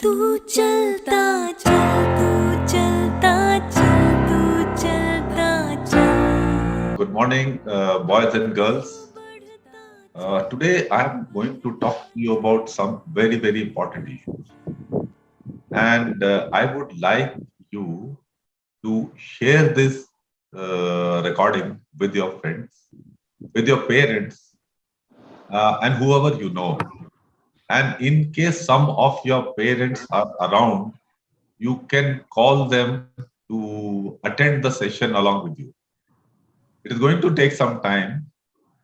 तू चलता चल तू चलता चल तू चलता चल. Good morning, boys and girls. Today I am going to talk to you about some very, very important issues. And I would like you to share this recording with your friends, with your parents, and whoever you know. And in case some of your parents are around, you can call them to attend the session along with you. It is going to take some time,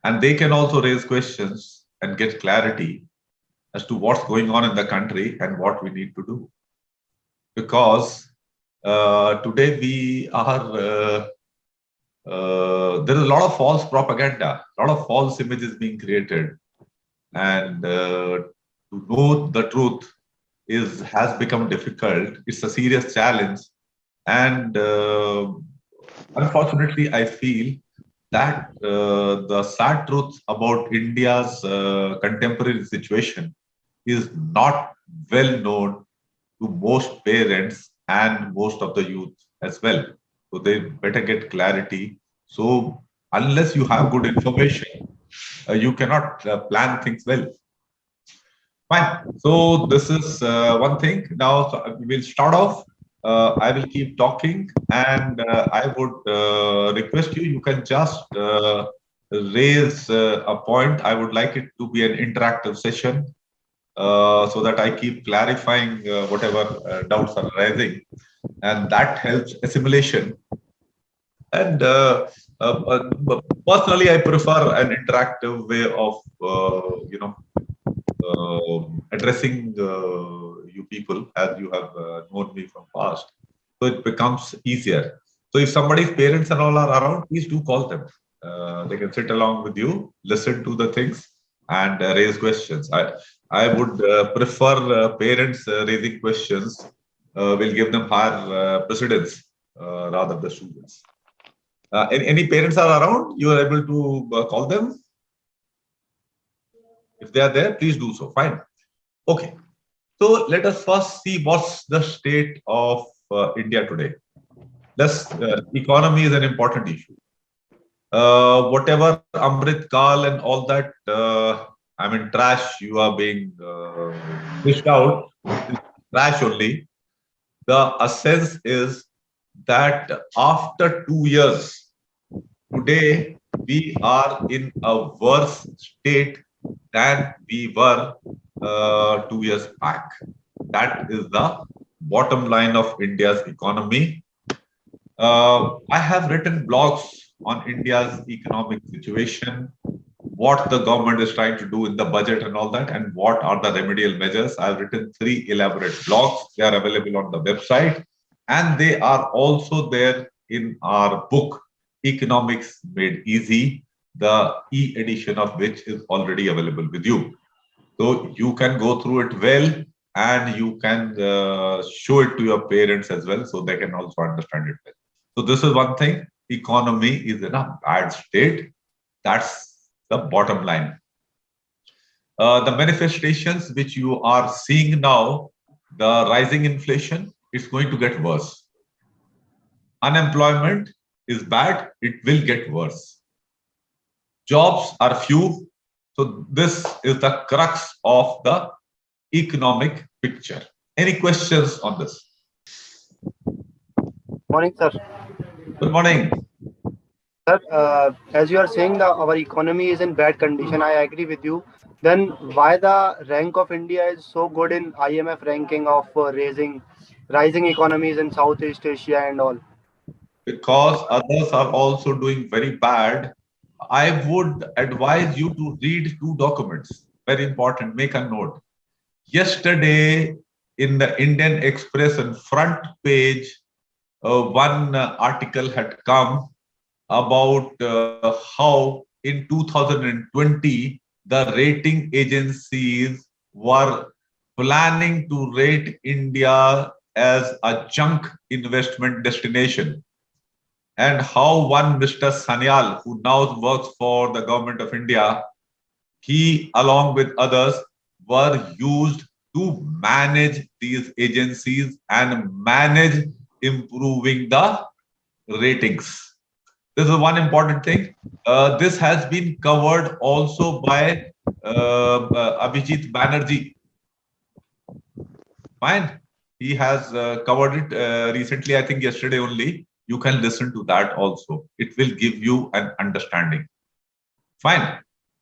and they can also raise questions and get clarity as to what's going on in the country and what we need to do. Because today we are, there is a lot of false propaganda, a lot of false images being created. And to know the truth has become difficult. It's a serious challenge. And unfortunately, I feel that the sad truth about India's contemporary situation is not well known to most parents and most of the youth as well. So they better get clarity. So unless you have good information, you cannot plan things well. Fine. So this is one thing. Now we'll start off. I will keep talking, and I would request you. You can just raise a point. I would like it to be an interactive session, so that I keep clarifying whatever doubts are arising, and that helps assimilation. And personally, I prefer an interactive way of addressing you people as you have known me from past. So it becomes easier. So if somebody's parents and all are around, please do call them. They can sit along with you, listen to the things, and raise questions. I would prefer parents raising questions. Will give them higher precedence rather than the students. Any parents are around, you are able to call them. If they are there, please do so. Fine. Okay. So let us first see what's the state of India today. Economy is an important issue. Whatever Amrit Kal and all that, trash you are being pushed out, trash only. The essence is that after 2 years, today we are in a worse state than we were 2 years back. That is the bottom line of India's economy. I have written blogs on India's economic situation, what the government is trying to do in the budget and all that, and what are the remedial measures. I've written 3 elaborate blogs. They are available on the website, and they are also there in our book, Economics Made Easy, the e-edition of which is already available with you. So you can go through it well, and you can show it to your parents as well, so they can also understand it well. So this is one thing. Economy is in a bad state. That's the bottom line. The manifestations which you are seeing now, the rising inflation, it's going to get worse. Unemployment is bad. It will get worse. Jobs are few. So this is the crux of the economic picture. Any questions on this? Morning, sir. Good morning. Sir, as you are saying that our economy is in bad condition, I agree with you. Then why the rank of India is so good in IMF ranking of rising economies in Southeast Asia and all? Because others are also doing very bad, I would advise you to read 2 documents. Very important. Make a note. Yesterday, in the Indian Express and front page, one article had come about how in 2020 the rating agencies were planning to rate India as a junk investment destination, and how one Mr. Sanyal, who now works for the government of India, he along with others were used to manage these agencies and manage improving the ratings. This is one important thing. This has been covered also by Abhijit Banerjee. Fine. He has covered it recently, I think yesterday only. You can listen to that also. It will give you an understanding. Fine.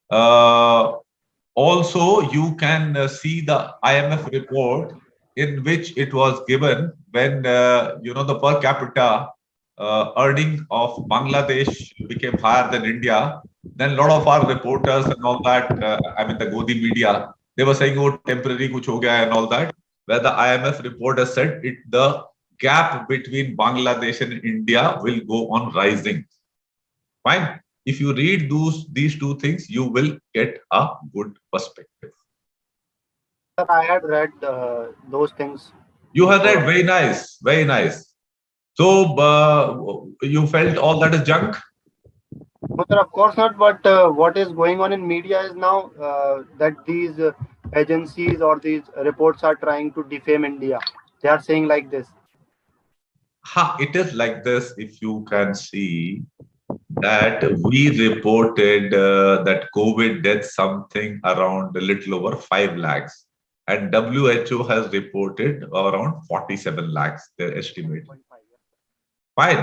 Uh, Also, you can see the IMF report in which it was given when the per capita earning of Bangladesh became higher than India. Then a lot of our reporters and all that, I mean the Godi media, they were saying, "Oh, temporary kuch ho gaya," and all that. Where the IMF report has said the gap between Bangladesh and India will go on rising. Fine. If you read these two things, you will get a good perspective. Sir, I had read those things You have before. read, very nice, very nice. So you felt all that is junk? No, sir, of course not. But what is going on in media is now that these agencies or these reports are trying to defame India. They are saying like this. It is like this. If you can see that we reported that COVID death something around a little over 5 lakhs, and WHO has reported around 47 lakhs. They're estimating. Fine.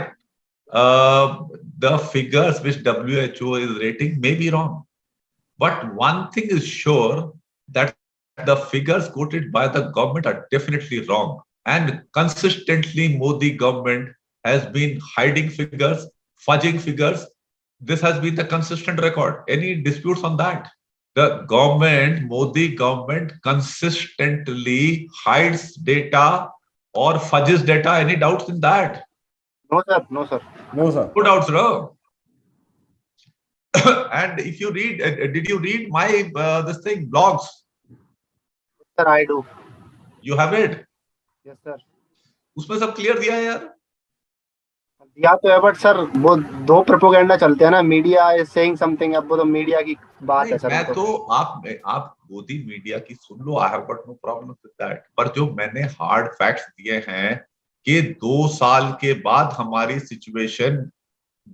Uh, the figures which WHO is rating may be wrong. But one thing is sure, that the figures quoted by the government are definitely wrong. And consistently, Modi government has been hiding figures, fudging figures. This has been the consistent record. Any disputes on that? The government, Modi government, consistently hides data or fudges data. Any doubts in that? No, sir. No, sir. No, sir. No doubts, no. And if you read, did you read my this thing blogs? Sir, I do. You have read? Yes, sir. उसमें सब clear दिया है यार. दिया तो है but sir वो दो प्रोपोगेंडा चलते हैं ना मीडिया इज सेइंग समथिंग अब वो तो मीडिया की बात है सर मैं तो आप मोदी मीडिया की सुन लो, I have got no problem with that. पर जो मैंने हार्ड फैक्ट्स दिए हैं कि 2 साल के बाद हमारी सिचुएशन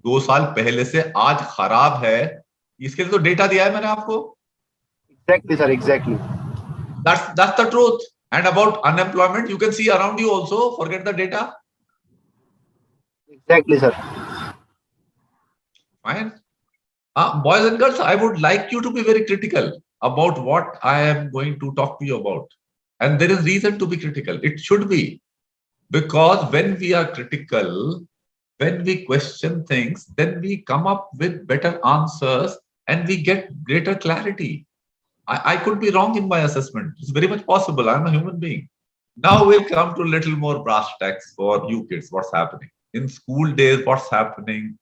2 साल पहले से आज खराब है, इसके लिए तो डेटा दिया है मैंने आपको. Exactly sir exactly That's the truth. And about unemployment, you can see around you also. Forget the data. Exactly sir. Fine. Boys and girls, I would like you to be very critical about what I am going to talk to you about. And there is reason to be critical. It should be. Because when we are critical, when we question things, then we come up with better answers and we get greater clarity. I could be wrong in my assessment. It's very much possible. I'm a human being. Now we'll come to a little more brass tacks for you kids. What's happening? In school days, what's happening?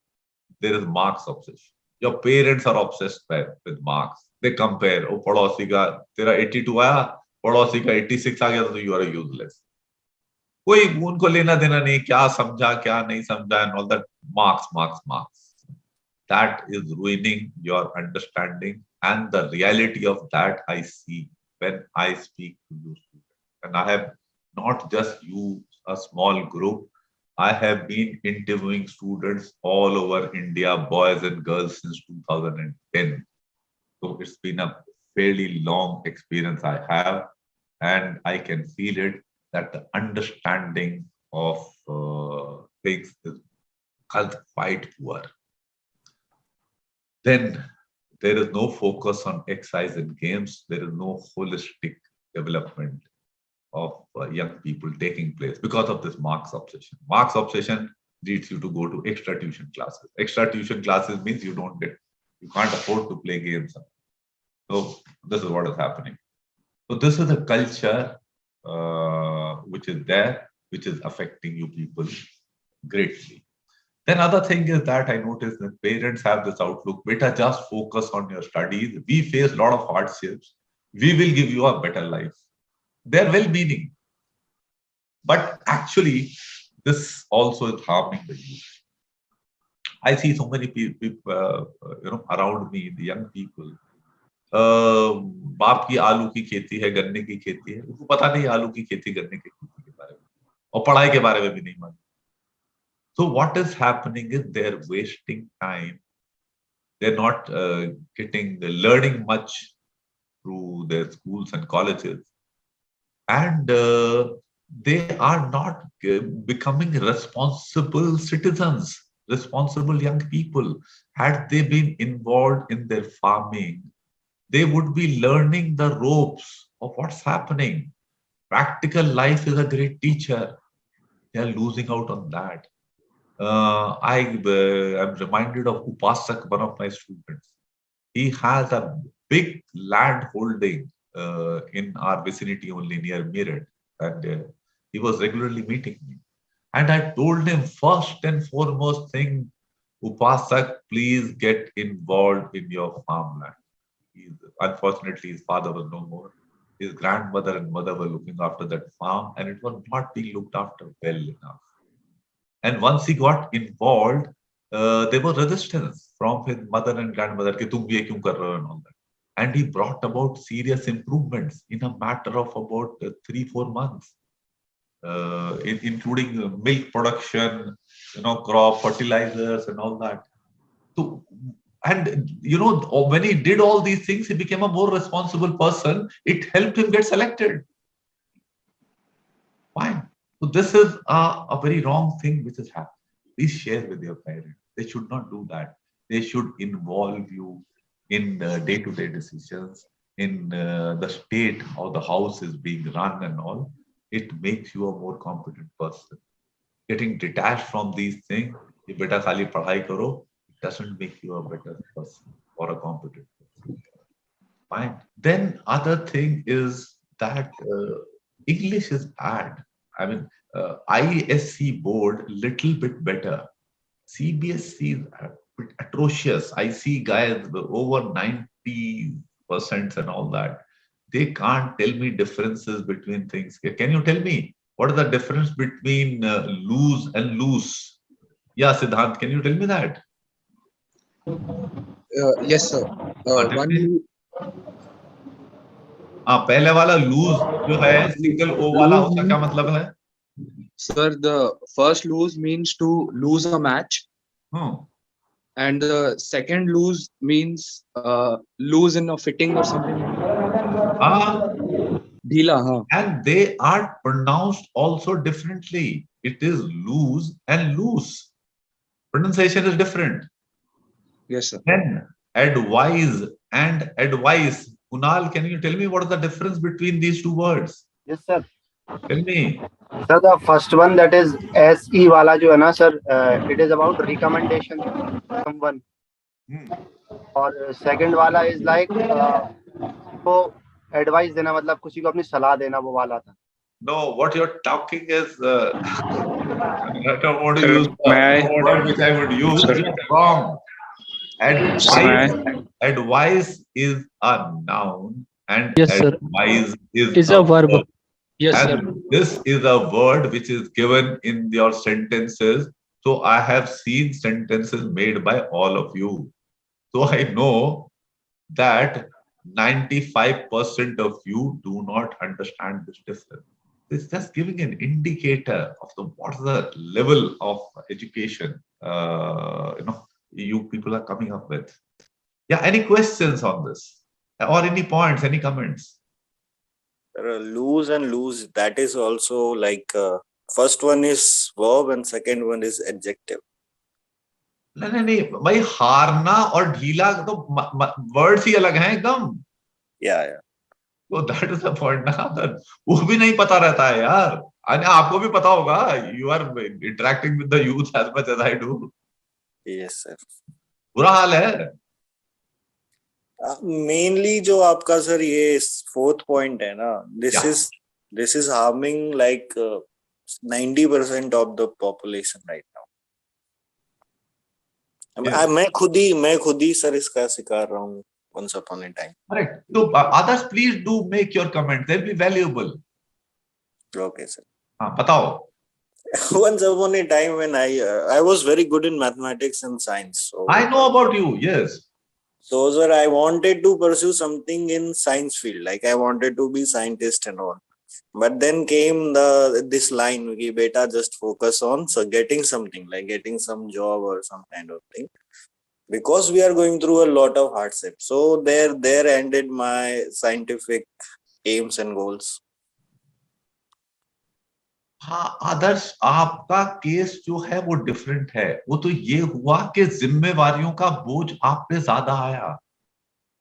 There is marks obsession. Your parents are obsessed with marks. They compare. Oh, पड़ोसी का तेरा 82 आया, पड़ोसी का 86 आ गया तो you are useless. कोई उनको लेना देना नहीं, क्या समझा क्या नहीं समझा, and all that. Marks. That is ruining your understanding, and the reality of that I see when I speak to you students. And I have not just you, a small group. I have been interviewing students all over India, boys and girls, since 2010. So it's been a fairly long experience I have, and I can feel it that the understanding of things is quite poor. Then there is no focus on exercise and games. There is no holistic development of young people taking place because of this marks obsession. Marks obsession leads you to go to extra tuition classes. Extra tuition classes means you can't afford to play games. So this is what is happening. So this is a culture which is there, which is affecting you people greatly. Then other thing is that I noticed that parents have this outlook, beta, just focus on your studies. We face a lot of hardships. We will give you a better life. They're well-meaning. But actually, this also is harming the youth. I see so many people, around me, the young people. बाप की आलू की खेती है, गन्ने की खेती है, उसको पता नहीं आलू की खेती, गन्ने की खेती के बारे में, और पढ़ाई के बारे में भी नहीं मालूम. So what is happening is they're wasting time. They're not learning much through their schools and colleges, and they are not becoming responsible citizens, responsible young people. Had they been involved in their farming, they would be learning the ropes of what's happening. Practical life is a great teacher. They are losing out on that. I am reminded of Upasak, one of my students. He has a big land holding in our vicinity, only near Meerut, and he was regularly meeting me. And I told him, first and foremost thing, Upasak, please get involved in your farmland. Unfortunately, his father was no more. His grandmother and mother were looking after that farm, and it was not being looked after well enough. And once he got involved, there was resistance from his mother and grandmother, कि तुम ये क्यों कर रहे हो, and all that. And he brought about serious improvements in a matter of about 3-4 months, including milk production, crop fertilizers and all that. So, and when he did all these things, he became a more responsible person. It helped him get selected. Fine. So this is a very wrong thing which is happening. Please share with your parents. They should not do that. They should involve you in day-to-day decisions, in the state how the house is being run and all. It makes you a more competent person. Getting detached from these things, कि बेटा खाली पढ़ाई करो, it doesn't make you a better person or a competent person. Fine. Then other thing is that English is bad. I mean, ISC board little bit better. CBSC is a bit atrocious. I see guys over 90% and all that. They can't tell me differences between things. Can you tell me what is the difference between lose and loose? Yeah, Siddhant, can you tell me that? Yes, sir. Tell me. पहले वाला loose जो है single ओ वाला, उसका क्या मतलब है? Sir, the first lose means to lose a match, and the second lose means lose in a fitting or something. Dhila, and they are pronounced also differently. It is loose and loose. Pronunciation is different. Yes, sir. Then advise and advice. Unal, can you tell me what is the difference between these two words? Yes, sir. Tell me. Sir, the first one, that is SE wala jo hai na, sir, it is about recommendation to someone. और second वाला is like को advice देना, मतलब किसी को अपनी सलाह देना, वो वाला था. No, what you're talking is I don't want to use the word which I would use. You're wrong. Advice is a noun, and yes, advice is a verb. Yes, and sir. this is a word which is given in your sentences. So I have seen sentences made by all of you. So I know that 95% of you do not understand this difference. It's just giving an indicator of what's the level of education you people are coming up with. Yeah, any questions on this? Or any points, any comments? Lose and lose, that is also like first one is verb and second one is adjective. नहीं भाई, हारना और ढीला तो words ही अलग हैं एकदम. Yeah. So that is the point ना. वो भी नहीं पता रहता है यार. आपको भी पता होगा. You are interacting with the youth as much as I do. Yes, sir. बुरा हाल है. Mainly जो आपका सर ये fourth point है ना, this is harming like 90% of the population right now. मैं खुद ही सर इसका शिकार रहा हूँ once upon a time. Correct. So others, please do make your comment. They'll be valuable. Okay, sir. बताओ. Once upon a time when I was very good in mathematics and science. So I know about you. Yes. So, sir, I wanted to pursue something in science field, like I wanted to be scientist and all. But then came this line, "Ki beta, just focus on getting something, like getting some job or some kind of thing, because we are going through a lot of hardship." So there ended my scientific aims and goals. हाँ आदर्श, आपका case जो है वो different है. वो तो ये हुआ कि जिम्मेवारियों का बोझ आप पे ज्यादा आया.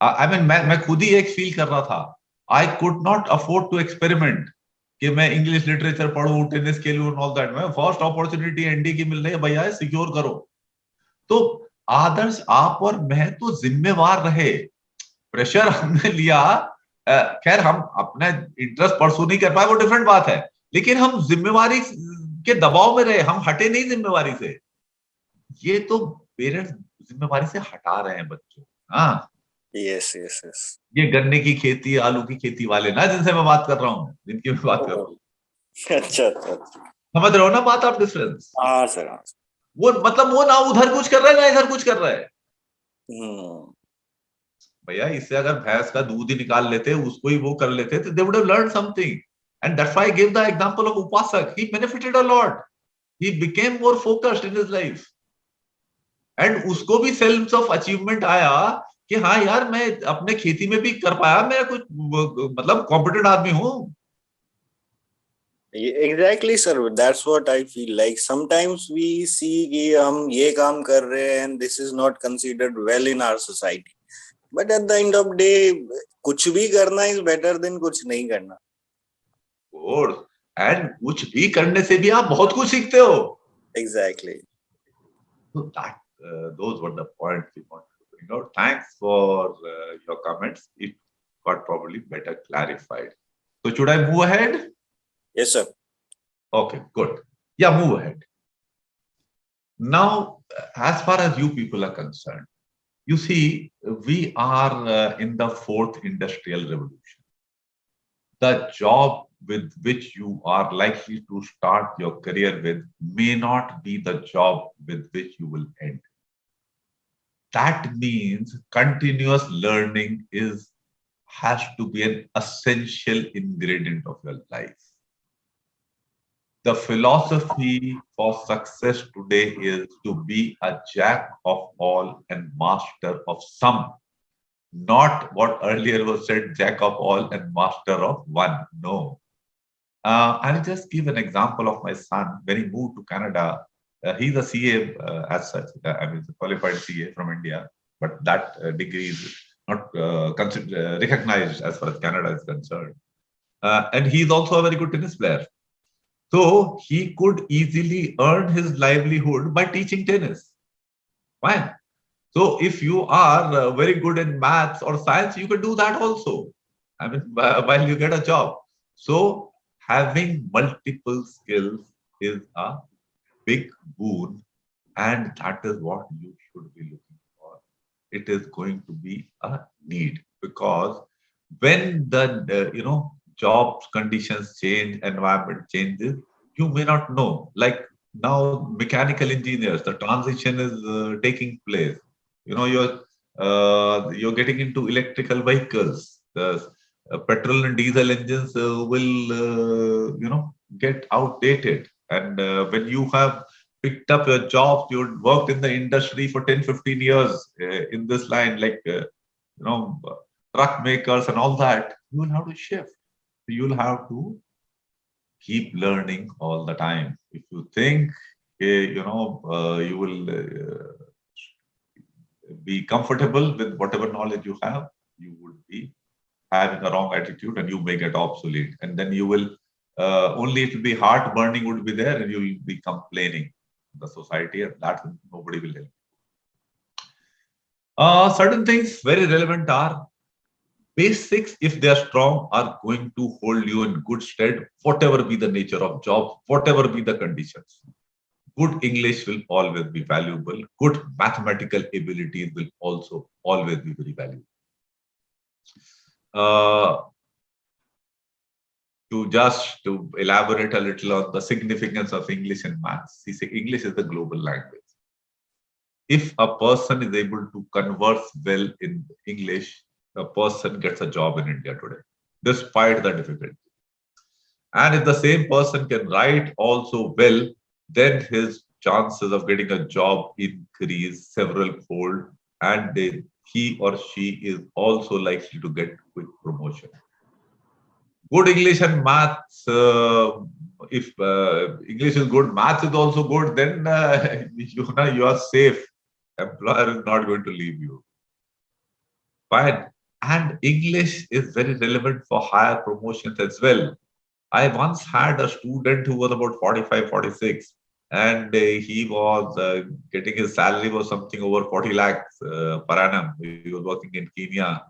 आई मीन मैं खुद ही एक फील कर रहा था. I could not afford to experiment कि मैं इंग्लिश लिटरेचर पढ़ूं, टेनिस खेलूं, ऑल दैट. मैं फर्स्ट अपॉर्चुनिटी एनडी की मिल रही है, भैया सिक्योर करो. तो आदर्श, आप और मैं तो जिम्मेवार रहे, प्रेशर हमने लिया. खैर हम अपना इंटरेस्ट परसू नहीं कर पाए, वो डिफरेंट बात है, लेकिन हम जिम्मेवारी के दबाव में रहे, हम हटे नहीं जिम्मेवारी से. ये तो पेरेंट्स जिम्मेवारी से हटा रहे हैं बच्चों. हाँ, यस यस यस. ये गन्ने की खेती, आलू की खेती वाले ना, जिनसे मैं बात कर रहा हूँ, जिनकी मैं बात कर रहा हूँ. अच्छा अच्छा. समझ रहे हो ना बात आप, डिफरेंस. हाँ सर, हाँ. वो मतलब वो ना उधर कुछ कर रहा है ना इधर कुछ कर रहा है. भैया इससे अगर भैंस का दूध ही निकाल लेते, उसको ही वो कर लेते, तो they would have learn something. And that's why I give the example of उपासक. He benefited a lot. He became more focused in his life. And उसको भी सेल्फ ऑफ अचीवमेंट आया कि हाँ यार, मैं अपने खेती में भी कर पाया, मैं कुछ मतलब कॉम्पिटेंट आदमी हूँ. Exactly, sir. That's what I feel like. Sometimes we see कि हम ये काम कर रहे हैं and this is not considered well in our society. But at the end of the day, कुछ भी करना is better than कुछ नहीं करना. और एंड कुछ भी करने से भी आप बहुत कुछ सीखते हो. Exactly. So that those were the points we wanted to bring out. Thanks for your comments. It got probably better clarified. So should I move ahead? Yes, sir. Okay, good. Yeah, move ahead. Now, as far as you people are concerned, you see, we are in the fourth industrial revolution. The job with which you are likely to start your career with may not be the job with which you will end. That means continuous learning has to be an essential ingredient of your life. The philosophy for success today is to be a jack of all and master of some. Not what earlier was said, jack of all and master of one. No. I'll just give an example of my son. When he moved to Canada, he's a CA as such. I mean, he's a qualified CA from India, but that degree is not recognized as far as Canada is concerned. And he's also a very good tennis player. So he could easily earn his livelihood by teaching tennis. Fine. So if you are very good in maths or science, you can do that also. I mean, while you get a job. So having multiple skills is a big boon, and that is what you should be looking for. It is going to be a need, because when the jobs conditions change, environment changes, you may not know. Like now, mechanical engineers, the transition is taking place. You're getting into electrical vehicles. The petrol and diesel engines will get outdated. And when you have picked up your jobs, you worked in the industry for 10-15 years in this line, like truck makers and all that, you will have to shift. You'll have to keep learning all the time. If you think you will be comfortable with whatever knowledge you have, you would be having a wrong attitude and you may get obsolete. And then you will only it will be heart burning would be there, and you will be complaining in the society, and that nobody will help. Certain things very relevant are basics. If they are strong, are going to hold you in good stead, whatever be the nature of job, whatever be the conditions. Good English will always be valuable. Good mathematical abilities will also always be very valuable. To elaborate a little on the significance of English and maths, see, English is the global language. if a person is able to converse well in English, a person gets a job in India today, despite the difficulty. And if the same person can write also well, then his chances of getting a job increase several fold, and he or she is also likely to get quick promotion. Good English and maths, if English is good, maths is also good, then you are safe. Employer is not going to leave you. Fine. And English is very relevant for higher promotions as well. I once had a student who was about 45, 46, and he was getting his salary was something over 40 lakhs per annum. He was working in Kenya,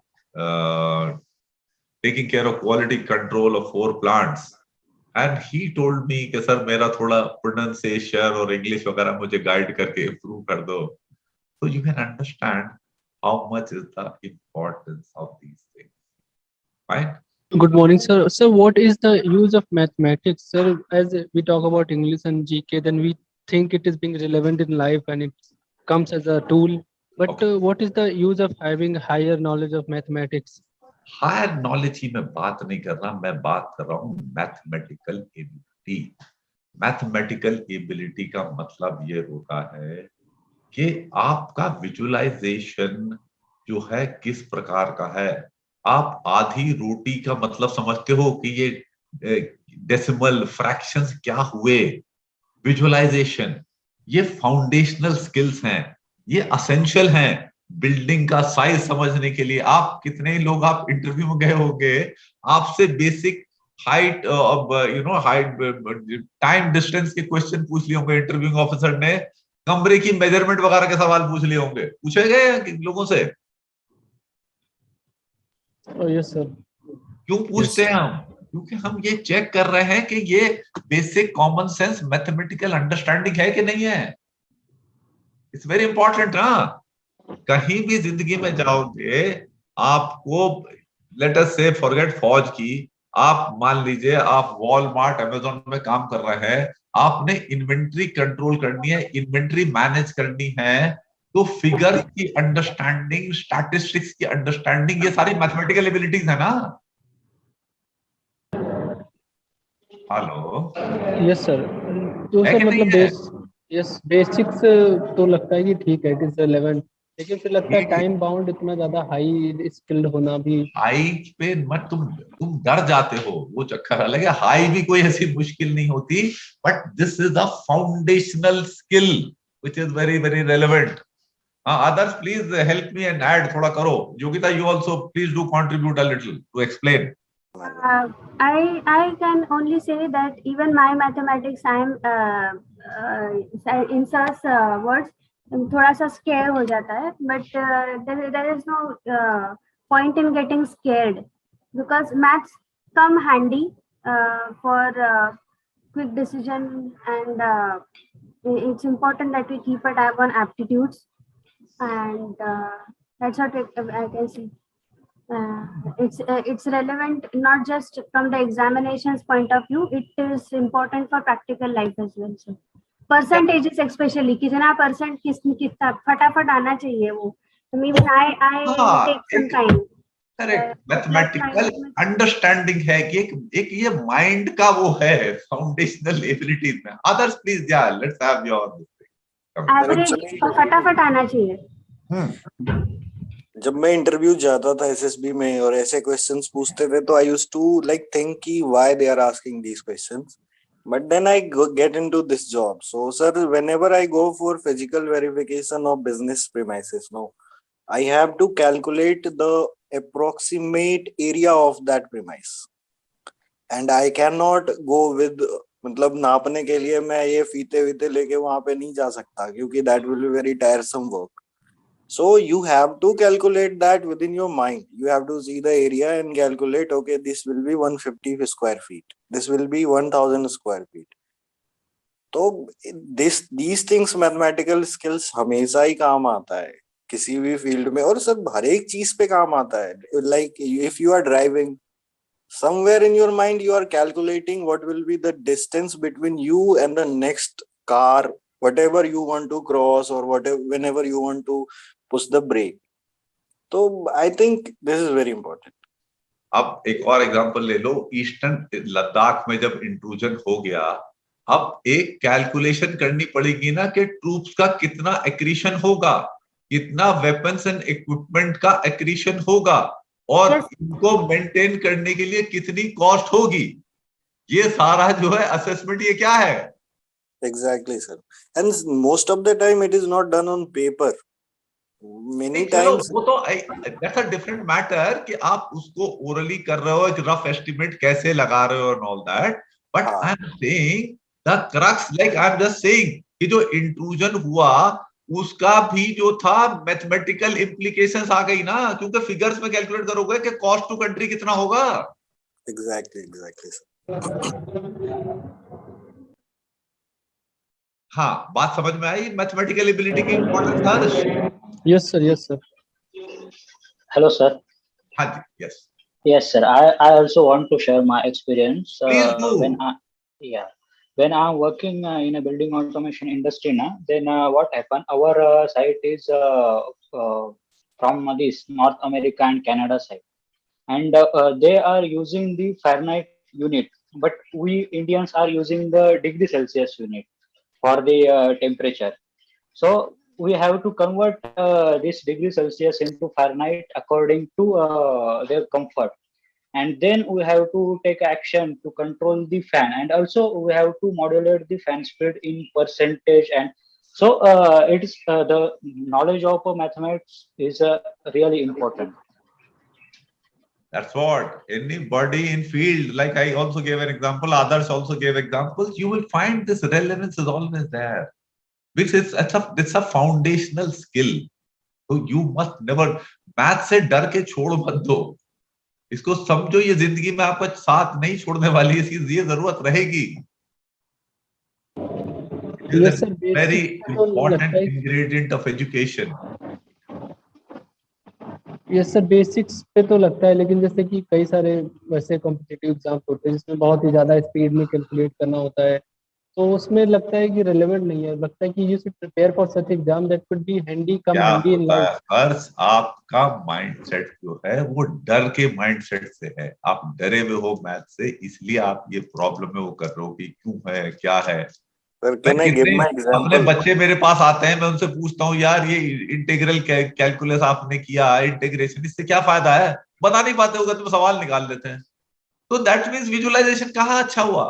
taking care of quality control of 4 plants. And he told me कि sir मेरा थोड़ा pronunciation और English वगैरह मुझे guide करके improve कर दो. So you can understand how much is the importance of these things. Right? Good morning, sir. Sir, what is the use of mathematics, sir? As we talk about English and GK, then we think it is being relevant in life and it comes as a tool. But Okay. what is the use of having higher knowledge of mathematics? Higher knowledge ही मैं बात नहीं कर रहा, मैं बात कर रहा हूँ मैथमेटिकल एबिलिटी. मैथमेटिकल एबिलिटी का मतलब ये होता है कि आपका विजुअलाइजेशन जो है किस प्रकार का है. आप आधी रोटी का मतलब समझते हो कि ये डेसिमल फ्रैक्शंस क्या हुए. विजुअलाइजेशन ये फाउंडेशनल स्किल्स हैं, ये असेंशियल हैं बिल्डिंग का साइज समझने के लिए. आप कितने लोग आप इंटरव्यू में गए होंगे, आपसे basic height height time distance के क्वेश्चन पूछ लिए होंगे इंटरव्यूइंग ऑफिसर ने, कमरे की मेजरमेंट वगैरह के सवाल पूछ लिए होंगे. पूछे गए लोगों से? Yes sir. क्यों पूछते हैं हम? क्योंकि हम ये चेक कर रहे हैं कि ये basic common sense mathematical understanding है कि नहीं है. It's very important. हाँ, कहीं भी जिंदगी में जाओगे आपको, लेट अस से फॉरगेट फौज की, आप मान लीजिए आप वॉलमार्ट अमेज़न में काम कर रहे हैं, आपने इन्वेंट्री कंट्रोल करनी है, इन्वेंट्री मैनेज करनी है, तो फिगर्स की अंडरस्टैंडिंग, स्टैटिस्टिक्स की अंडरस्टैंडिंग, ये सारी मैथमेटिकल एबिलिटीज है ना. हेलो. Yes sir. तो है सर कि नहीं मतलब है? बेसिक्स तो लगता है कि ठीक है, इट इज रेलेवेंट, लेकिन फिर लगता है टाइम बाउंड इतना ज्यादा हाई स्किल्ड होना भी. हाई पे मत तुम डर जाते हो, वो चक्कर अलग है. हाई भी कोई ऐसी मुश्किल नहीं होती, but this is a foundational skill which is very very relevant. Others, please help me and add. थोड़ा करो. Yogita, you also please do contribute a little to explain. I can only say that even my mathematics, I'm in such words थोड़ा सा scare हो जाता है, but there is no point in getting scared because maths come handy for quick decision, and it's important that we keep a tab on aptitudes, and that's what I can see. It's relevant not just from the examinations point of view, it is important for practical life as well. So percentages especially, कितना percent कितना फटाफट आना चाहिए वो. I mean, I take some time. Correct. Mathematical understanding है कि एक ये माइंड का वो है फाउंडेशनल एबिलिटीज में. अदर्स प्लीज, या लेट्स हैव योर एवरेज फटाफट आना चाहिए. जब मैं इंटरव्यू जाता था एसएसबी में और ऐसे क्वेश्चंस पूछते थे, तो I used to like think कि why they are asking these questions, but then I get into this job. So sir, whenever I go for physical verification of business premises, no, I have to calculate the approximate area of that premise, and I cannot go with, मतलब नापने के लिए मैं ये फीते वीते लेके वहां पे नहीं जा सकता, क्योंकि that will be very tiresome work. So you have to calculate that within your mind. You have to see the area and calculate, okay, this will be 150 square feet, this will be 1000 square feet. तो these things, mathematical skills हमेशा ही काम आता है किसी भी field में, और सब हर एक चीज पे काम आता है. Like if you are driving, somewhere in your mind you are calculating what will be the distance between you and the next car whatever you want to cross or whatever, whenever you want to push the brake. So I think this is very important. अब एक और example ले लो, eastern Ladakh में जब intrusion हो गया, अब एक कैलकुलेशन करनी पड़ेगी ना कि ट्रूप्स का कितना एक्रीशन होगा, कितना वेपन्स एंड इक्विपमेंट का एक्रीशन होगा, और इनको मेंटेन करने के लिए कितनी कॉस्ट होगी। ये सारा जो है असेसमेंट, ये क्या है? Exactly, sir. And most of the time it is not done on paper. Many times वो तो that's a different matter कि आप उसको ओरली कर रहे हो, एक रफ एस्टिमेट कैसे लगा रहे हो and all that, but I am saying the crux, like I am just saying कि जो इंट्रूजन हुआ उसका भी जो था मैथमेटिकल इम्प्लीकेशंस आ गई ना, क्योंकि फिगर्स में कैलकुलेट करोगे कि कॉस्ट टू कंट्री कितना होगा। exactly sir. हाँ, बात समझ में आई मैथमेटिकल एबिलिटी की इंपॉर्टेंस हर्ष? Yes, sir. Yes, sir. Hello, sir. हाँ जी, yes. Yes, sir. I also want to share my experience. Please do. When I'm working in a building automation industry now, then what happened? Our site is from this North America and Canada side, and they are using the Fahrenheit unit, but we Indians are using the degree Celsius unit for the temperature. So we have to convert this degree Celsius into Fahrenheit according to their comfort, and then we have to take action to control the fan, and also we have to modulate the fan speed in percentage. And so it is the knowledge of mathematics is really important. That's what anybody in field, like I also gave an example, others also gave examples, you will find this relevance is always there, which is it's a foundational skill. So you must never, math से डर के छोड़ मत दो, इसको समझो, ये जिंदगी में आपका साथ नहीं छोड़ने वाली है, ये जरूरत रहेगी। It is a very important ingredient of education. Yes sir, basics पे तो लगता है, लेकिन जैसे कि कई सारे वैसे कॉम्पिटिटिव एग्जाम्स होते हैं जिसमें बहुत ही ज्यादा स्पीड में कैलकुलेट करना होता है, तो उसमें लगता है कि रेलेवेंट नहीं है। लगता है कि you should prepare for such exam that could be handy come handy in life. Harsh, आपका माइंडसेट जो है वो डर के माइंडसेट से है, आप डरे हुए हो मैथ से, इसलिए आप ये प्रॉब्लम में वो कर रहे हो कि क्यों है, क्या है। अपने बच्चे मेरे पास आते हैं, मैं उनसे पूछता हूँ, यार ये इंटीग्रल कैलकुलस आपने किया, इंटीग्रेशन, इससे क्या फायदा है? बता नहीं पाते होगा, तो सवाल निकाल लेते हैं। तो दैट मींस विजुअलाइजेशन कहाँ अच्छा हुआ?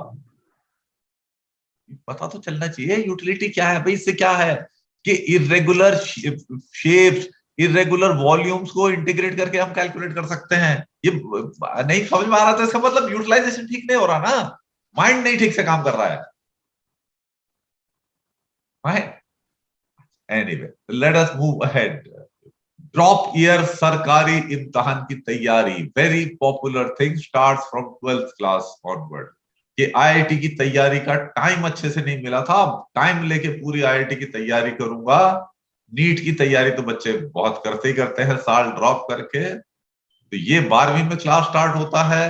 पता तो चलना चाहिए यूटिलिटी क्या है भाई, इससे क्या है कि इरेगुलर शेप्स, इरेगुलर वॉल्यूम्स को इंटीग्रेट करके हम कैलकुलेट कर सकते हैं। ये नहीं समझ में आ रहा था, इसका मतलब यूटिलाइजेशन ठीक नहीं हो रहा ना, माइंड नहीं ठीक से काम कर रहा है। Right? Anyway, let us move ahead. Drop year सरकारी इम्तिहान की तैयारी, very popular thing, starts from 12th class onward. कि आईआईटी की तैयारी का टाइम अच्छे से नहीं मिला था, टाइम लेके पूरी आईआईटी की तैयारी करूंगा। नीट की तैयारी तो बच्चे बहुत करते ही करते हैं साल ड्रॉप करके। तो ये 12वीं में क्लास स्टार्ट होता है,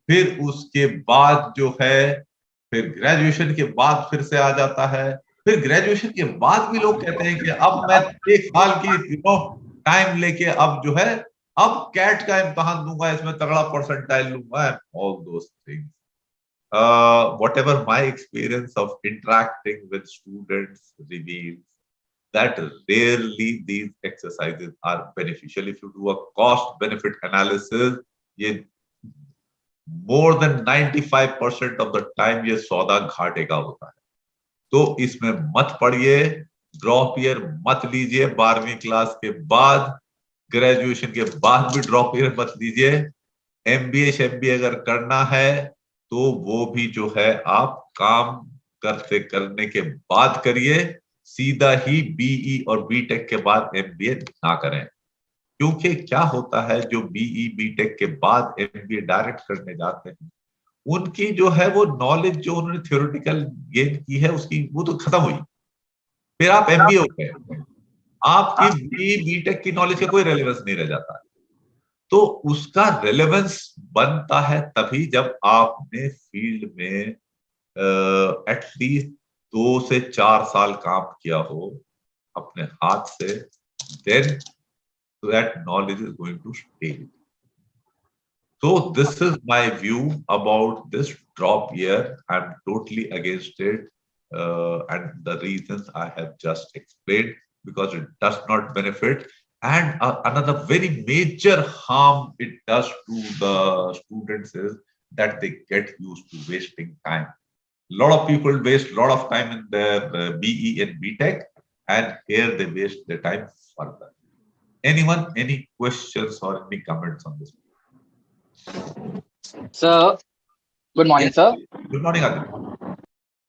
फिर उसके बाद जो है फिर ग्रेजुएशन के बाद फिर से आ जाता है। फिर ग्रेजुएशन के बाद भी लोग कहते हैं कि अब मैं 1 साल की टाइम लेके अब जो है अब कैट का इम्तिहान दूंगा, इसमें तगड़ा परसेंटाइल लूंगा, all those things. Whatever my experience of interacting with students reveals that rarely these exercises are beneficial. If you do a cost benefit analysis, ये more than 95% of the time ये सौदा घाटे का होता है। तो इसमें मत पढ़िए, ड्रॉप ईयर मत लीजिए, 12वीं क्लास के बाद, ग्रेजुएशन के बाद भी ड्रॉप ईयर मत लीजिए। एमबीए अगर करना है तो वो भी जो है आप काम करने के बाद करिए, सीधा ही बीई और बीटेक के बाद एमबीए ना करें। क्योंकि क्या होता है, जो बीई बीटेक के बाद एमबीए डायरेक्ट करने जाते हैं, उनकी जो है वो नॉलेज जो उन्होंने थ्योरेटिकल गेन की है उसकी वो तो खत्म हुई, फिर आप एमबीए हो गए, आपकी बीई बीटेक की नॉलेज का कोई रेलेवेंस नहीं रह जाता। तो उसका रेलेवेंस बनता है तभी जब आपने फील्ड में एटलीस्ट 2 से 4 साल काम किया हो अपने हाथ से, then that knowledge is going to stay. So this is my view about this drop year. I'm totally against it, and the reasons I have just explained, because it does not benefit. And another very major harm it does to the students is that they get used to wasting time. A lot of people waste a lot of time in their BE and BTech, and here they waste their time further. Anyone, any questions or any comments on this? So, good morning, Yes. sir. Good morning, Aditya.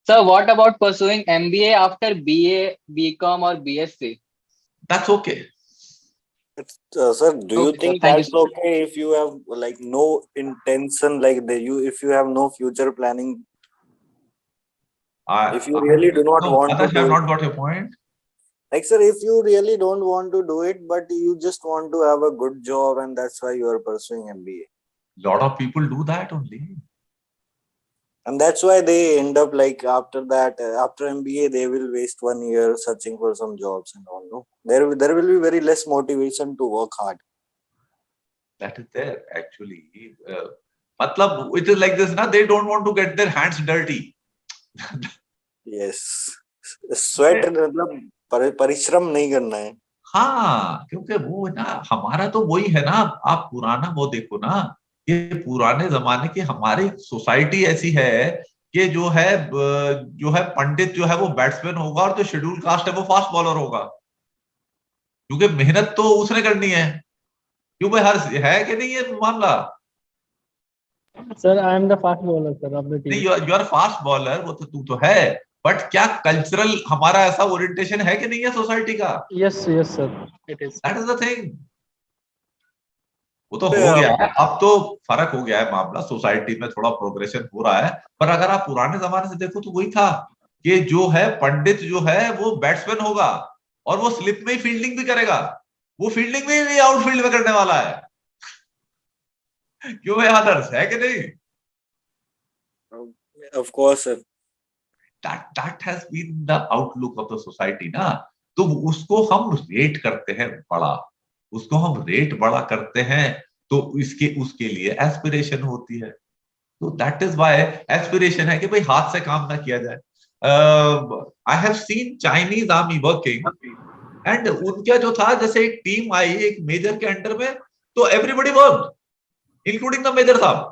Sir, what about pursuing MBA after BA, BCom, or BSc? That's okay. Sir, do you Okay, sir. think Thank you, that's sir. okay if you have like no intention, like if you have no future planning, if you really do not want to Adarsh, do I've it? not got your point. Like, sir, if you really don't want to do it, but you just want to have a good job, and that's why you are pursuing MBA. A lot of people do that only. And that's why they end up like after that, after MBA, they will waste 1 year searching for some jobs and all. No, there will be very less motivation to work hard. That is there actually. Matlab, it is like this, na? They don't want to get their hands dirty. Yes, sweat मतलब परिश्रम नहीं करना है. हाँ, क्योंकि वो ना हमारा तो वही है ना. आप पुराना वो देखो ना, ये पुराने जमाने की हमारी सोसाइटी ऐसी है कि जो है पंडित जो है वो बैट्समैन होगा और जो शेड्यूल कास्ट है वो फास्ट बॉलर होगा, क्योंकि मेहनत तो उसने करनी है. क्यों भाई, हर है कि नहीं ये मामला? Sir I am the fast bowler sir of the team. You are fast bowler, वो तो तू तो है, बट क्या कल्चरल हमारा ऐसा ओरिएंटेशन है कि नहीं है सोसाइटी का? Yes yes sir, it is. That is the thing. वो तो हो गया है, अब तो फर्क हो गया है मामला, सोसाइटी में थोड़ा प्रोग्रेशन हो रहा है. पर अगर आप पुराने जमाने से देखो तो वही था कि जो है पंडित जो है वो बैट्समैन होगा और वो स्लिप में ही फील्डिंग भी करेगा. वो फील्डिंग में भी आउटफील्ड में करने वाला है. क्यों भाई आदर्श, है कि नहीं? Of course, sir. That has been the outlook of the society ना. तो उसको हम रेट करते हैं बड़ा, उसको हम रेट बड़ा करते हैं, तो उसके लिए एस्पिरेशन होती है. तो दैट इज व्हाई एस्पिरेशन है कि भाई हाथ से काम ना किया जाए. I have seen Chinese army working, and उनका जो था, जैसे एक टीम आई एक मेजर के अंडर में, तो everybody work including the major साहब.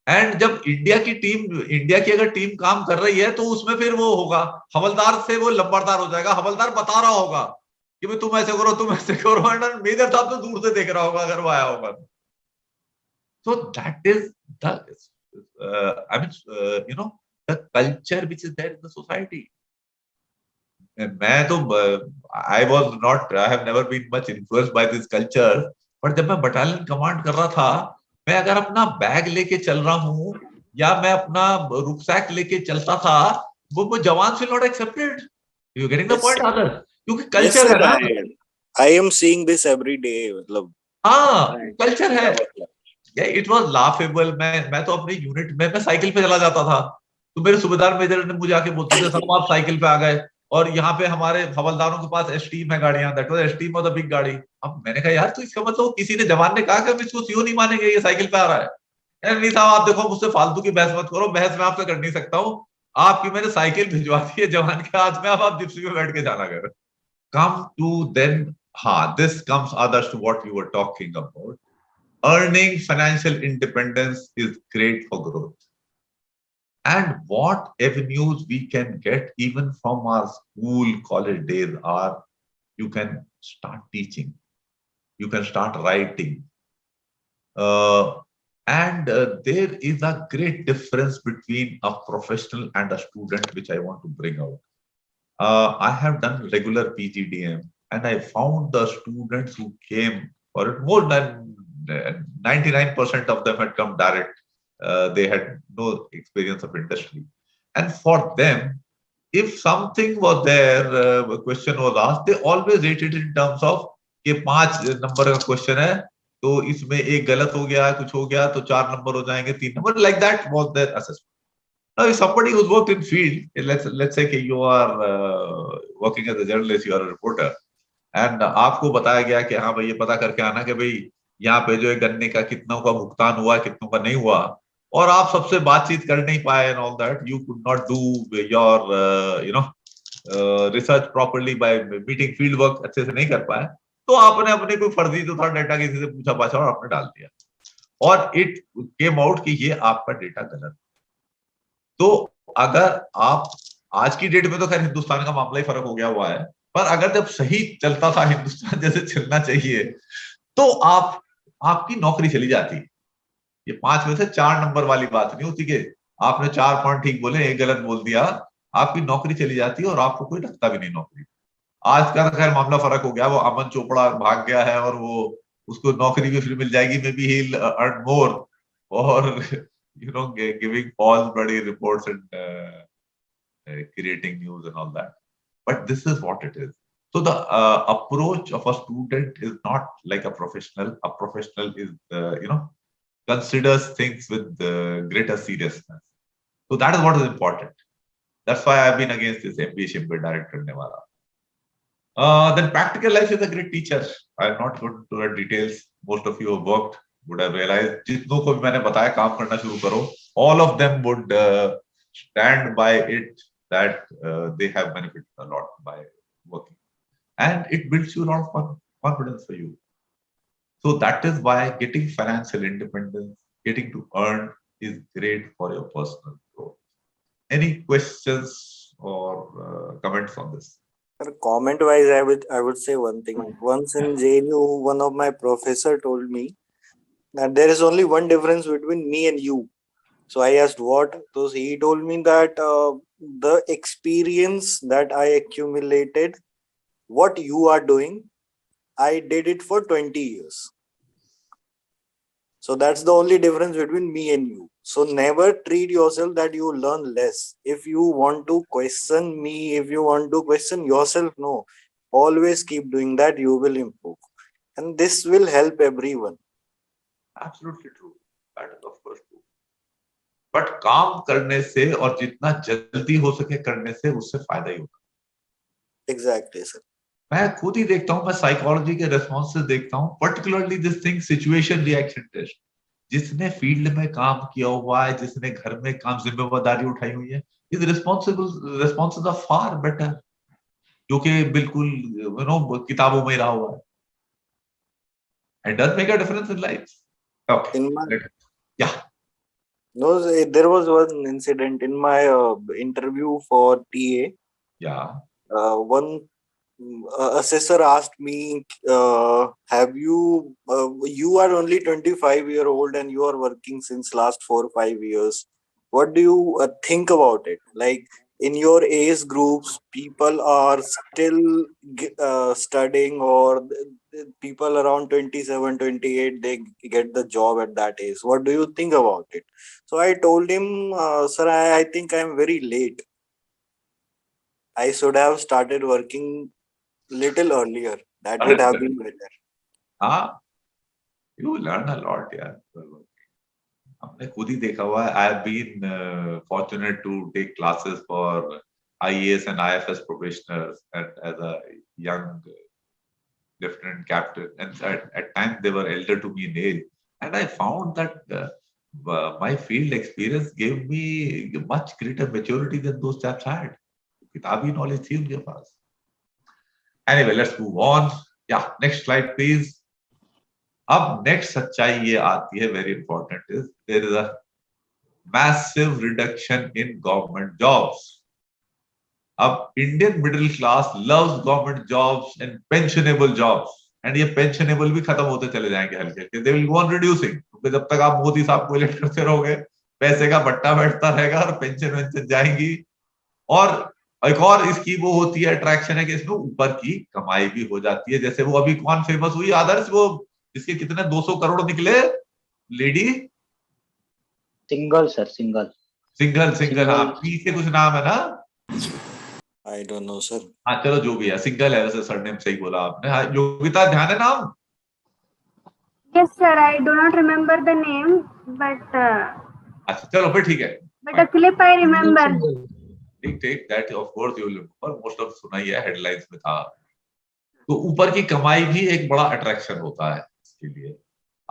एंड जब इंडिया की अगर टीम काम कर रही है तो उसमें फिर वो होगा, हवलदार से वो लंबरदार हो जाएगा. हवलदार बता रहा होगा कि भाई तुम ऐसे करो, तुम ऐसे करो, एंड मेजर साहब तो दूर से देख रहा होगा अगर वो आया होगा. So that is the the culture which is there in the society. मैं तो I have never been much influenced by this culture. पर जब मैं बटालियन कमांड कर रहा था, मैं अगर अपना बैग लेके चल रहा हूँ या मैं अपना रुकसैक लेके चलता था, वो जवान से not accepted. You getting the point आदर? क्योंकि कल्चर है ना. I am seeing this every day. मतलब हाँ, कल्चर है. It was laughable. मैं तो अपनी यूनिट में मैं साइकिल पे चला जाता था, तो मेरे सूबेदार मेजर ने मुझे आके बोलते थे सब आप साइकिल पे आ गए, और यहाँ पे हमारे हवलदारों के पास एसटीम है गाड़ियां. दैट वाज एसटीम और द बिग गाड़ी. अब मैंने कहा यार, तो इसका मतलब किसी ने जवान ने कहा कि हम इसको सीओ नहीं मानेंगे, ये साइकिल पे आ रहा है. नहीं साहब, आप देखो मुझसे फालतू की बहस मत करो, बहस मैं आपसे कर नहीं सकता हूँ. आपकी मैंने साइकिल भिजवा दी है जवान के हाथ में, अब आप जिप्सी में बैठ के जाना कर. कम टू देन, हाँ, this comes others to what you were talking about. Earning financial independence is great for growth. And what avenues we can get even from our school, college days are, you can start teaching, you can start writing. And there is a great difference between a professional and a student, which I want to bring out. I have done regular PGDM, and I found the students who came for it, more than 99% of them had come direct. They had no experience of industry. And for them, if something was there, a question was asked, they always rated it in terms of कि 5 number का question है, तो इसमें एक गलत हो गया, कुछ हो गया तो 4 नंबर हो जाएंगे, 3 number, like that was their assessment. Now, if somebody who's worked in field, let's say कि you are working as a journalist, you are a reporter, and आपको बताया गया कि हाँ भाई ये पता करके आना कि भाई यहाँ पे जो है गन्ने का कितनों का भुगतान हुआ, कितनों का नहीं हुआ, और आप सबसे बातचीत कर नहीं पाए and all that, you could not do your research properly by meeting field work अच्छे से नहीं कर पाए, तो आपने अपने कोई फर्जी तो था डेटा किसी से पूछा पाछा और आपने डाल दिया, और इट केम आउट कि ये आपका डेटा गलत। तो अगर आप आज की डेट में तो खैर हिंदुस्तान का मामला ही फर्क हो गया हुआ है, पर अगर जब सही चलता था हिंदुस्तान जैसे चलना चाहिए, तो आपकी नौकरी चली जाती। ये 5 में से 4 नंबर वाली बात नहीं होती कि आपने 4 पॉइंट ठीक बोले, एक गलत बोल दिया, आपकी नौकरी चली जाती है और आपको कोई रखता भी नहीं नौकरी। आज का तो खैर मामला फर्क हो गया, वो अमन चोपड़ा भाग गया है और वो उसको नौकरी भी फिर मिल जाएगी, may be he earn more, और giving false bloody reports and creating news and all that. But this is what it is. So the approach of a student is not like a professional. A professional is, considers things with greater seriousness. So that is what is important. That's why I've been against this MBA Shimbe director Nevada. Then practical life is a great teacher. I'll not go into the details. Most of you have worked would have realized, जितनों को भी मैंने बताया काम करना शुरू करो, all of them would stand by it that they have benefited a lot by working, and it builds you a lot of confidence for you. So that is why getting financial independence, getting to earn, is great for your personal growth. Any questions or comments on this? Comment wise, I would say one thing. Once in JNU, one of my professor told me that there is only one difference between me and you. So I asked what. So he told me that the experience that I accumulated, what you are doing, I did it for 20 years. So that's the only difference between me and you. So never treat yourself that you learn less. If you want to question me, if you want to question yourself, no. Always keep doing that, you will improve. And this will help everyone. Absolutely true. That is of course true. But काम करने से और जितना जल्दी हो सके करने से उससे फायदा ही होगा। Exactly, sir. मैं खुद ही देखता हूँ, मैं साइकोलॉजी के रेस्पॉन्सेस देखता हूँ, particularly this thing situation reaction test. जिसने फील्ड में काम किया हुआ है, जिसने घर में काम जिम्मेदारी उठाई हुई है, is responses are far better, जो कि बिल्कुल किताबों में रहा हुआ है। It does make a difference in life. Okay. No, there was one incident in my interview for TA. Yeah. One assessor asked me, have you are only 25-year-old and you are working since last 4 or 5 years. What do you think about it? Like in your age groups, people are still studying, or people around 27, 28, they get the job at that age. What do you think about it? So I told him, sir, I think I'm very late. I should have started working little earlier. That would have been better. You learn a lot, yeah. हमने खुद ही देखा हुआ है. I have been fortunate to take classes for IAS and IFS professionals, and as a young lieutenant captain, and at times they were elder to me in age, and I found that my field experience gave me much greater maturity than those chaps had. किताबी knowledge थी उनके पास. Anyway, let's move on. Yeah, next slide, please. अब next सच्चाई ये आती है, very important, is there is a massive reduction in government jobs. अब Indian middle class loves government jobs and pensionable jobs, and ये pensionable भी खत्म होते चले जाएंगे हल्के हल्के. They will go on reducing, क्योंकि जब तक आप मोदी साहब को इलेक्ट करते रहोगे, पैसे का बट्टा बैठता रहेगा और पेंशन जाएंगी. और एक और इसकी वो होती है अट्रैक्शन है कि इसमें ऊपर की कमाई भी हो जाती है. जैसे वो अभी कौन फेमस हुई आदर्श, वो जिसके कितने 200 करोड़ निकले, लेडी सिंगल सर, सिंगल. हाँ, पीछे कुछ नाम है ना, I don't know, sir. हाँ चलो जो भी है, सिंगल है. वैसे सरनेम सही बोला आपने. हाँ, योगिता ध्यान है नाम? Yes sir, I do not remember the name, but अच्छा चलो फिर ठीक है. But a clip I remember. Take that, of course you will remember. Most of सुना ही है, headlines में था. तो ऊपर की कमाई भी एक बड़ा अट्रैक्शन होता है इसके लिए.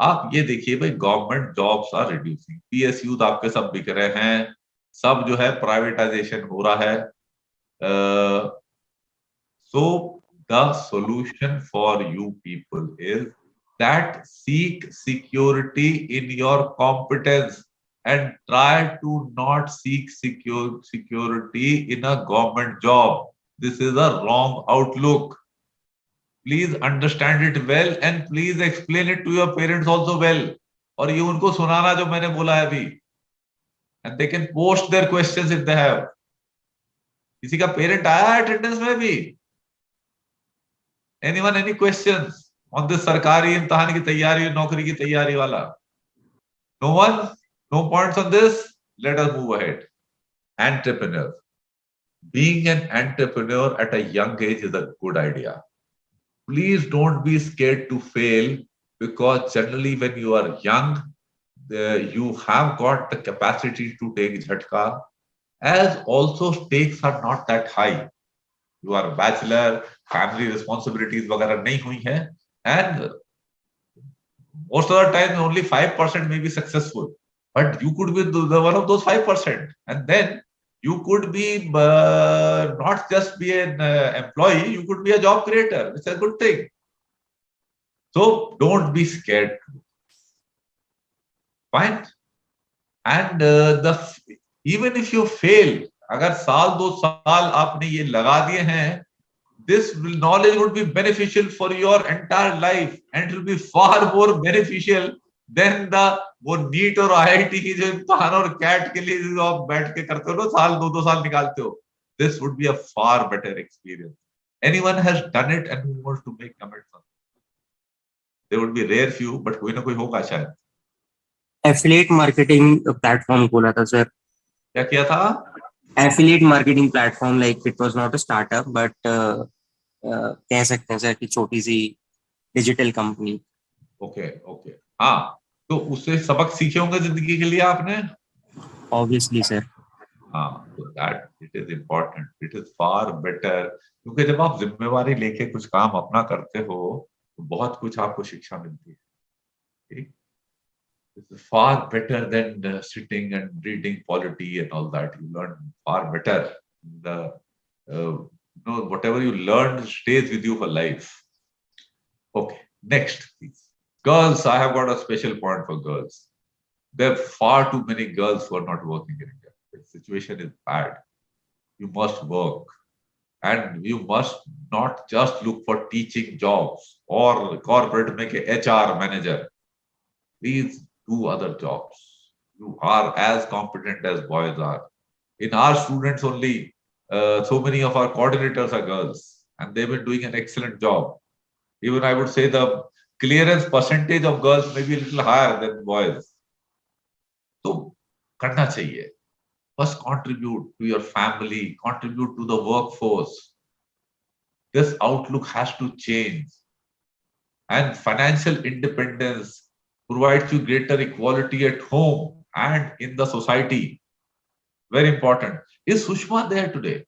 आप ये देखिए भाई, government jobs are reducing, PSU तो आपके सब बिक रहे हैं, सब जो है प्राइवेटाइजेशन हो रहा है. So the solution for you people is that seek security in your competence and try to not seek security in a government job. This is a wrong outlook. Please understand it well and please explain it to your parents also well. और ये उनको सुनाना जो मैंने बोला है अभी. And they can post their questions if they have. किसी का पेरेंट आया है अटेंडेंस में भी? Anyone, any questions on this सरकारी इम्तिहान की तैयारी, नौकरी की तैयारी वाला? No one? No points on this? Let us move ahead. Entrepreneur. Being an entrepreneur at a young age is a good idea. Please don't be scared to fail, because generally when you are young, you have got the capacity to take jhatka, as also stakes are not that high. You are a bachelor, family responsibilities वगैरह नहीं हुई हैं, and most of the time only 5% may be successful, but you could be the one of those 5%, and then you could be not just be an employee, you could be a job creator, which is a good thing. So don't be scared. Fine. And even if you fail, अगर साल 2 साल आपने ये लगा दिए हैं, this knowledge would be beneficial for your entire life, and it will be far more beneficial than the वो NEET और आईआईटी की जो इम्तिहान और कैट के लिए जो आप बैठ के करते हो ना, साल 2 साल निकालते हो. This would be a far better experience. Anyone has done it and who wants to make comments on it? There would be rare few, but कोई ना कोई होगा शायद. एफिलिएट मार्केटिंग प्लेटफॉर्म खोला था सर. क्या किया था? Affiliate marketing platform, like it was not a startup, but कह सकते हैं सर कि छोटी सी डिजिटल कंपनी. ओके. हाँ, तो उससे सबक सीखे होंगे जिंदगी के लिए आपने. Obviously sir. हाँ, तो that it is important. It is far better, क्योंकि जब आप जिम्मेवारी लेके कुछ काम अपना करते हो तो बहुत कुछ आपको शिक्षा मिलती है. It's far better than sitting and reading polity and all that. You learn far better. Whatever you learn stays with you for life. Okay, next, please. Girls, I have got a special point for girls. There are far too many girls who are not working in India. The situation is bad. You must work. And you must not just look for teaching jobs or corporate make a HR manager. Please do other jobs. You are as competent as boys are. In our students only, so many of our coordinators are girls, and they've been doing an excellent job. Even I would say the clearance percentage of girls may be a little higher than boys. So, करना चाहिए. First, contribute to your family, contribute to the workforce. This outlook has to change. And financial independence provides you greater equality at home and in the society. Very important. Is Sushma there today?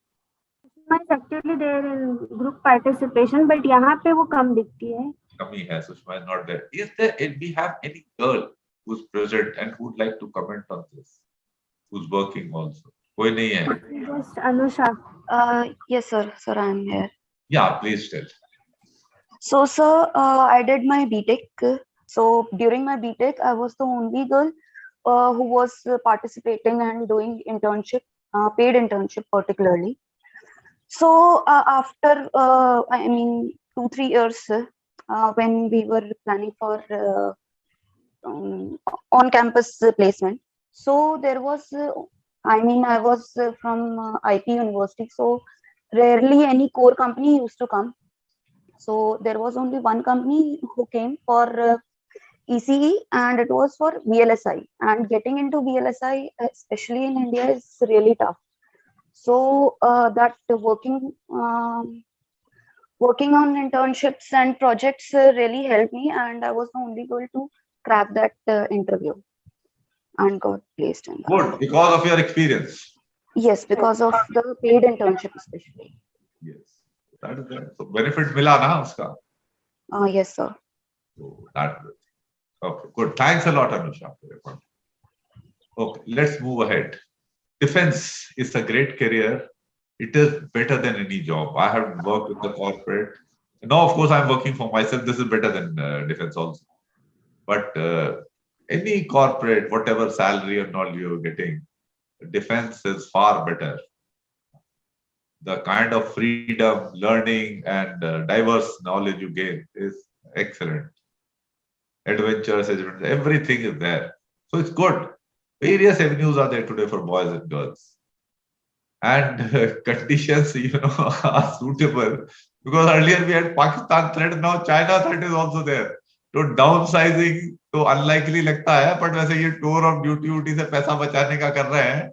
Sushma is actually there in group participation, but यहाँ पे वो कम दिखती है. कमी है. Sushma is not there. Is there? We have any girl who's present and who would like to comment on this? Who's working also? कोई नहीं है. Just Anusha. Yes, sir. Sir, I am here. Yeah, please tell. So, sir, I did my BTech. So, during my BTech, I was the only girl who was participating and doing internship, paid internship particularly. So, after, 2-3 years, when we were planning for on-campus placement, so there was, I was from IP University, so rarely any core company used to come. So there was only one company who came for ECE, and it was for VLSI. And getting into VLSI, especially in India, is really tough. So that working on internships and projects really helped me, and I was the only girl to crack that interview. and got placed in that. Good, because of your experience. Yes, because of the paid internship especially. Yes, that is there. So benefit mila na uska. Yes, sir. So that. Okay, good. Thanks a lot, Anusha, for your point. Okay, let's move ahead. Defense is a great career. It is better than any job. I have worked with the corporate. Now, of course, I'm working for myself. This is better than defense also. But any corporate, whatever salary and all you're getting, defense is far better. The kind of freedom, learning, and diverse knowledge you gain is excellent. Adventures, everything is there. So it's good. Various avenues are there today for boys and girls. And conditions, are suitable. Because earlier we had Pakistan threat, now China threat is also there. So downsizing तो unlikely लगता है, but वैसे ये tour of duty से पैसा बचाने का कर रहे हैं.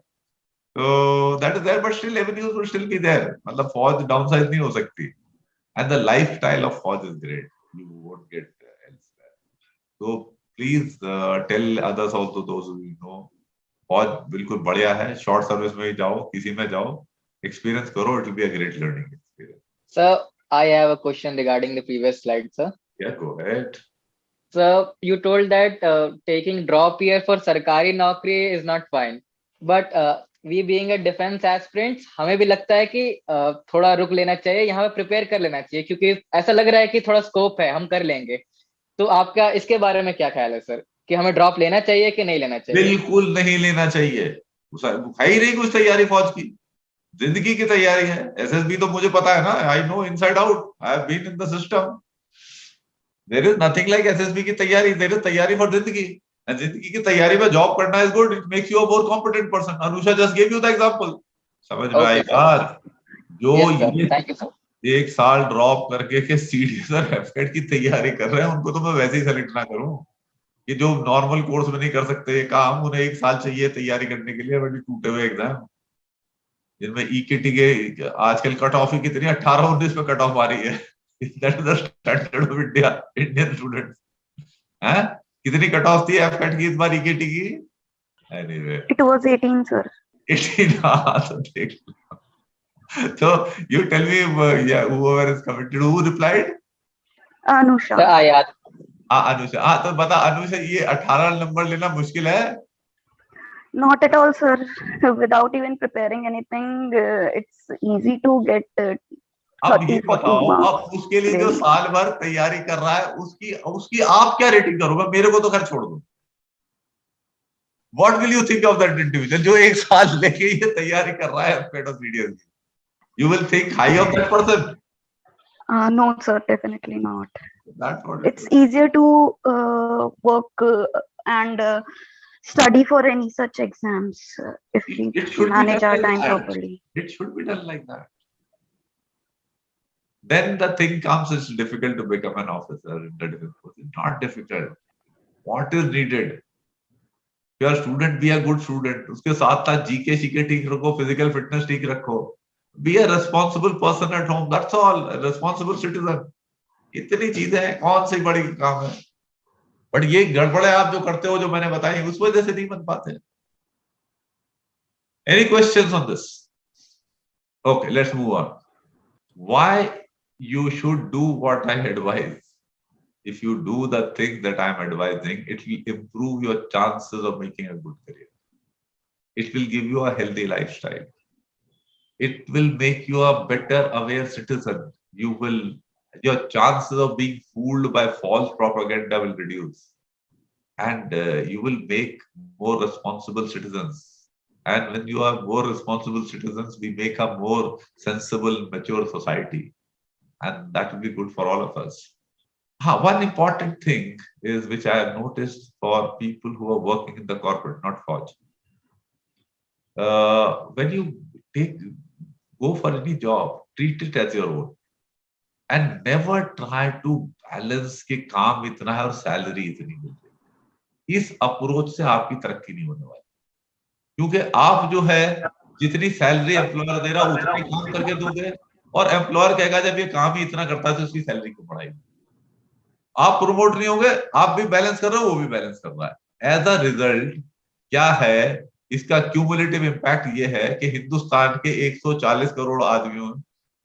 So that is there, but still avenues will still be there. मतलब फौज downsize नहीं हो सकती. And the lifestyle of fauj is great. You won't get elsewhere. So please tell others also, those who you know, फौज बिल्कुल बढ़िया है. Short service में ही जाओ, किसी में जाओ, एक्सपीरियंस करो. It will be a great learning experience. Sir, I have a question regarding the previous slide, sir. Yeah, go ahead. So you told that taking drop year for सरकारी नौकरी is not fine, but we being a defense aspirants, हमें भी लगता है कि थोड़ा रुक लेना चाहिए, यहाँ पे प्रिपेयर कर लेना चाहिए, क्योंकि ऐसा लग रहा है कि थोड़ा स्कोप है, हम कर लेंगे. तो आपका इसके बारे में क्या ख्याल है सर, कि हमें ड्रॉप लेना चाहिए कि नहीं लेना चाहिए? बिल्कुल नहीं लेना चाहिए. है ही नहीं कुछ तैयारी फौज की. जिंदगी की तैयारी है. एसएसबी तो मुझे पता है ना. I know inside out. I have been in the system. There is nothing like SSB की तैयारी. देयर इज तैयारी फॉर जिंदगी. जिंदगी की तैयारी में जॉब करना is good. It makes you a more competent person. Anusha just give you the example. समझ में आई बात? जो ये एक साल ड्रॉप करके के सीडीएस और एफकेट की तैयारी कर रहे हैं, उनको तो मैं वैसे ही सेलेक्ट ना करूं. कि जो नॉर्मल कोर्स में नहीं कर सकते ये काम, उन्हें एक साल चाहिए तैयारी करने के लिए. बड़ी टूटे हुए एग्जाम जिनमें ईकेटी के आजकल कट ऑफ ही कितनी 18-19 पे कट ऑफ आ रही है. That is the standard of India, Indian students. हैं, कितनी कट ऑफ थी एफकेट की इस बार ईकेटी की? Anyway it was 18 sir. 18. हां, तो देख लो. So you tell me, yeah, whoever is committed, who replied? Anusha. Anusha. तो बता अनुषा, ये 18 नंबर लेना मुश्किल है? Not at all, sir. Without even preparing anything, it's easy to get 30-40 marks. अब उसके लिए जो साल भर तैयारी कर रहा है, उसकी आप क्या रेटिंग करोगे? मेरे को तो खैर छोड़ दो. What will you think of that individual जो एक साल लेके ये तैयारी कर रहा है एफकेट और सीडीएस की? You will think high of that person? No, sir, definitely not. That's what it's easier to work and study for any such exams if we manage our time properly. It should be done like that. Then the thing comes, it's difficult to become an officer in the defense force. It's not difficult. What is needed? You are a student, be a good student. उसके साथ साथ GK शीके ठीक रखो, physical fitness ठीक रखो. Be a responsible person at home. That's all. A responsible citizen. इतनी चीजें हैं, कौन सी बड़ी काम है? बट ये गड़बड़े आप जो करते हो, जो मैंने बताई, उस वजह से नहीं बन पाते. Any questions on this? Okay, let's move on. Why you should do what I advise? If you do the thing that I'm advising, it will improve your chances of making a good career. It will give you a healthy lifestyle. It will make you a better aware citizen. Your chances of being fooled by false propaganda will reduce. And you will make more responsible citizens. And when you are more responsible citizens, we make a more sensible, mature society. And that will be good for all of us. One important thing is, which I have noticed for people who are working in the corporate, not Fauj. When you go for any job, treat it as your own. And never try to balance कि काम इतना है और salary इतनी मिल रही. इस approach से आपकी तरक्की नहीं होने वाली. क्योंकि आप जो है, जितनी सैलरी एम्प्लॉयर दे रहा है उतनी काम करके दोगे, और एम्प्लॉयर कहेगा जब ये काम ही इतना करता है तो उसकी सैलरी क्यों बढ़ाएगी. आप प्रमोट नहीं होगे, आप भी बैलेंस कर रहे हो, वो भी बैलेंस कर रहा है. एज अ रिजल्ट क्या है इसका क्यूमुलेटिव इम्पैक्ट ये है कि हिंदुस्तान के 140 करोड़ आदमियों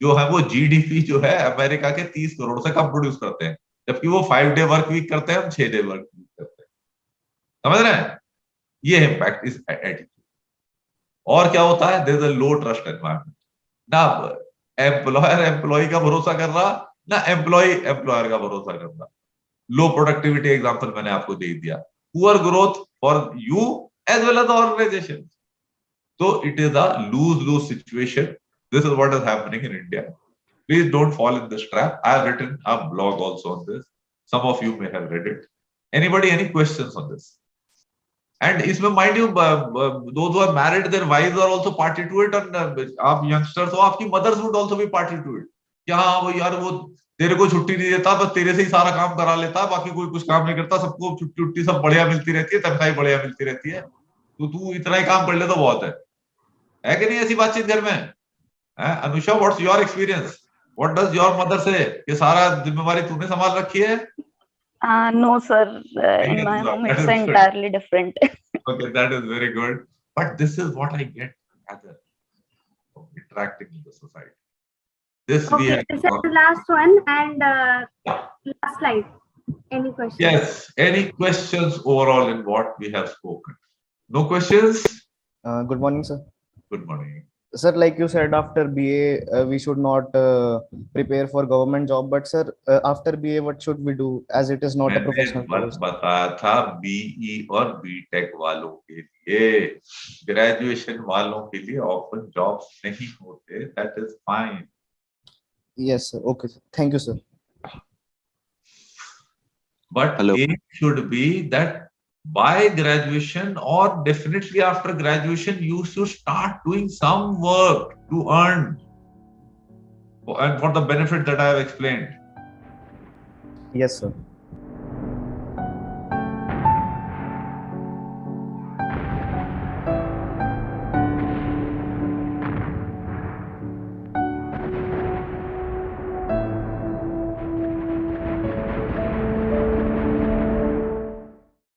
जो है वो जीडीपी जो है अमेरिका के 30 करोड़ से कम प्रोड्यूस करते हैं, जबकि वो 5 डे वर्क वीक करते हैं, हम 6 डे वर्क वीक करते हैं। समझ रहे हैं? ये इम्पैक्ट इस एटीट्यूड। और क्या होता है, there is a low trust environment. ना एम्प्लॉयर एम्प्लॉय का भरोसा कर रहा, ना एम्प्लॉय एम्प्लॉयर का भरोसा कर रहा। लो प्रोडक्टिविटी एग्जांपल मैंने आपको दे दिया, poor growth for you as well as the organisation. So it is a lose-lose situation. This is what is happening in India. Please don't fall in this trap. I have written a blog also on this. Some of you may have read it. Anybody, any questions on this? And इसमें mind you, those who are married, their wives are also party to it. And आप youngsters हो, आपकी mothers would also be party to it. क्या हाँ वो यार वो तेरे को छुट्टी नहीं देता, बस तेरे से ही सारा काम करा लेता, बाकी कोई कुछ काम नहीं करता, सबको छुट्टी सब बढ़िया मिलती रहती है, तनख्वाही बढ़िया मिलती रहती है, तो तू इतना ही काम कर ले तो बहुत है कि नहीं ऐसी बातचीत घर में? Anusha, what's your experience? What does your mother से? ये सारा जिम्मेवारी तूने संभाल रखी है? No, sir. In my home, it's entirely different. Okay, that is very good. But this is what I get as interacting in the society. This we Okay, have this is the last one and last slide. Any questions? Yes. Any questions overall in what we have spoken? No questions? Good morning, sir. Good morning. Sir, like you said, after BA, we should not prepare for government job. But sir, after BA, what should we do, as it is not a professional course? बताया था BE और BTech वालों के लिए, graduation वालों के लिए open jobs नहीं होते. That is fine. Yes, sir. Okay, sir. Thank you, sir. But aim should be that by graduation or definitely after graduation, you should start doing some work to earn and for the benefit that I have explained. Yes, sir.